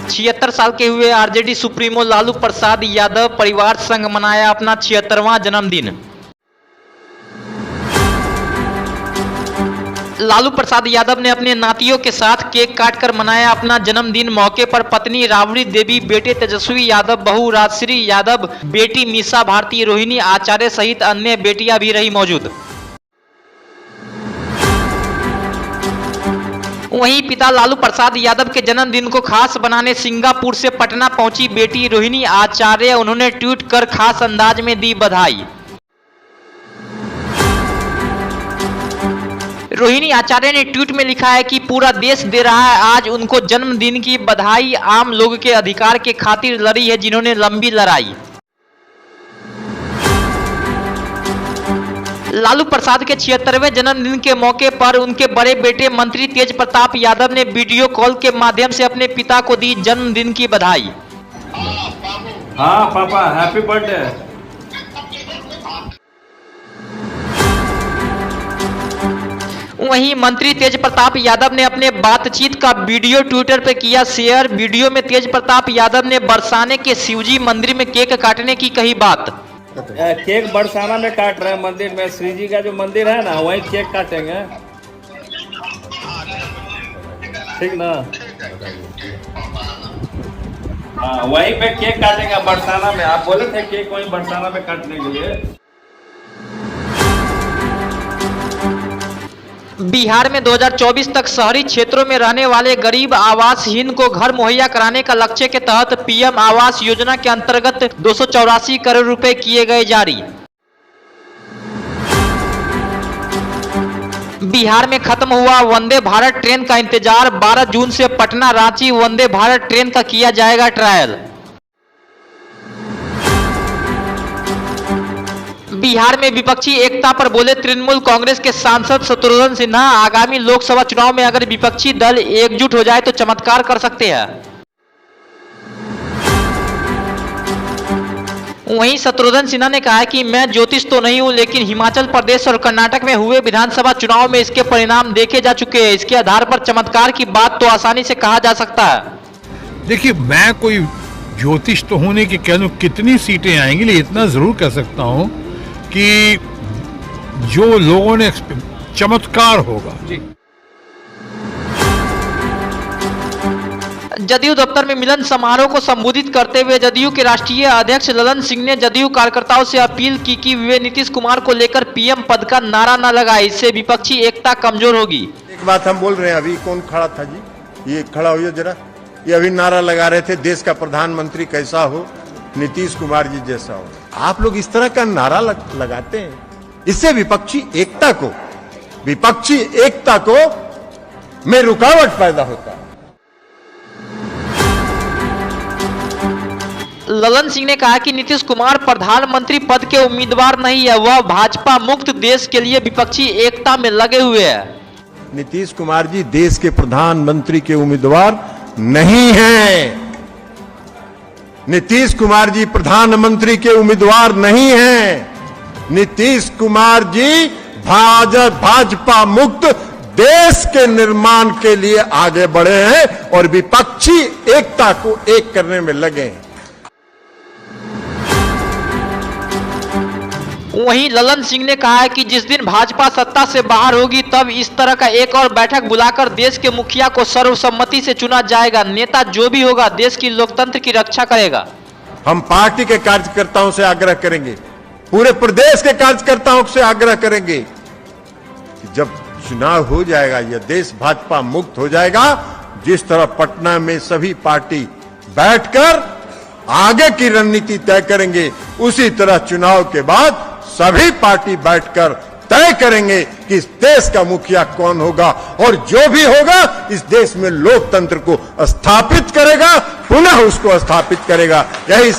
76 साल के हुए आरजेडी सुप्रीमो लालू प्रसाद यादव परिवार संग मनाया अपना 76वां जन्मदिन। लालू प्रसाद यादव ने अपने नातियों के साथ केक काटकर मनाया अपना जन्मदिन। मौके पर पत्नी राबड़ी देवी, बेटे तेजस्वी यादव, बहू राजश्री यादव, बेटी मीसा भारती, रोहिणी आचार्य सहित अन्य बेटियां भी रही मौजूद। वहीं पिता लालू प्रसाद यादव के जन्मदिन को खास बनाने सिंगापुर से पटना पहुंची बेटी रोहिणी आचार्य, उन्होंने ट्वीट कर खास अंदाज में दी बधाई। रोहिणी आचार्य ने ट्वीट में लिखा है कि पूरा देश दे रहा है आज उनको जन्मदिन की बधाई। आम लोगों के अधिकार के खातिर लड़ी है जिन्होंने लंबी लड़ाई। लालू प्रसाद के 76वें जन्मदिन के मौके पर उनके बड़े बेटे मंत्री तेज प्रताप यादव ने वीडियो कॉल के माध्यम से अपने पिता को दी जन्मदिन की बधाई। हाँ पापा, हैप्पी बर्थडे। वहीं मंत्री तेज प्रताप यादव ने अपने बातचीत का वीडियो ट्विटर पर किया शेयर। वीडियो में तेज प्रताप यादव ने बरसाने के शिवजी मंदिर में केक काटने की कही बात। केक बरसाना में काट रहे हैं मंदिर में, श्री जी का जो मंदिर है ना वहीं केक काटेंगे, ठीक ना? हाँ वहीं पे केक काटेंगे बरसाना में। आप बोले थे केक वहीं बरसाना में काटने के लिए। बिहार में 2024 तक शहरी क्षेत्रों में रहने वाले गरीब आवासहीन को घर मुहैया कराने का लक्ष्य के तहत पीएम आवास योजना के अंतर्गत 284 करोड़ रुपए किए गए जारी। बिहार में खत्म हुआ वंदे भारत ट्रेन का इंतजार। 12 जून से पटना रांची वंदे भारत ट्रेन का किया जाएगा ट्रायल। बिहार में विपक्षी एकता पर बोले तृणमूल कांग्रेस के सांसद शत्रुघ्न सिन्हा। आगामी लोकसभा चुनाव में अगर विपक्षी दल एकजुट हो जाए तो चमत्कार कर सकते हैं। वहीं शत्रुघ्न सिन्हा ने कहा है कि मैं ज्योतिष तो नहीं हूं, लेकिन हिमाचल प्रदेश और कर्नाटक में हुए विधानसभा चुनाव में इसके परिणाम देखे जा चुके हैं। इसके आधार पर चमत्कार की बात तो आसानी से कहा जा सकता है। देखिए, मैं कोई ज्योतिष तो होने की कह लूं कितनी सीटें आएंगी, लेकिन इतना जरूर कह सकता हूं कि जो लोगों ने चमत्कार होगा। जदयू दफ्तर में मिलन समारोह को संबोधित करते हुए जदयू के राष्ट्रीय अध्यक्ष ललन सिंह ने जदयू कार्यकर्ताओं से अपील की कि वे नीतीश कुमार को लेकर पीएम पद का नारा न लगाए, इससे विपक्षी एकता कमजोर होगी। एक बात हम बोल रहे हैं, अभी कौन खड़ा था जी? ये खड़ा हुई जरा। ये अभी नारा लगा रहे थे देश का प्रधानमंत्री कैसा हो, नीतीश कुमार जी जैसा हो। आप लोग इस तरह का नारा लगाते हैं, इससे विपक्षी एकता को में रुकावट पैदा होता है। ललन सिंह ने कहा कि नीतीश कुमार प्रधानमंत्री पद के उम्मीदवार नहीं है, वह भाजपा मुक्त देश के लिए विपक्षी एकता में लगे हुए हैं। नीतीश कुमार जी देश के प्रधानमंत्री के उम्मीदवार नहीं हैं। नीतीश कुमार जी प्रधानमंत्री के उम्मीदवार नहीं हैं। नीतीश कुमार जी भाजपा मुक्त देश के निर्माण के लिए आगे बढ़े हैं और विपक्षी एकता को एक करने में लगे हैं। वहीं ललन सिंह ने कहा है कि जिस दिन भाजपा सत्ता से बाहर होगी तब इस तरह का एक और बैठक बुलाकर देश के मुखिया को सर्वसम्मति से चुना जाएगा। नेता जो भी होगा देश की लोकतंत्र की रक्षा करेगा। हम पार्टी के कार्यकर्ताओं से आग्रह करेंगे, पूरे प्रदेश के कार्यकर्ताओं से आग्रह करेंगे कि जब चुनाव हो जाएगा, यह देश भाजपा मुक्त हो जाएगा, जिस तरह पटना में सभी पार्टी बैठकर आगे की रणनीति तय करेंगे, उसी तरह चुनाव के बाद सभी पार्टी बैठकर तय करेंगे कि इस देश का मुखिया कौन होगा और जो भी होगा इस देश में लोकतंत्र को स्थापित करेगा, पुनः उसको स्थापित करेगा। यही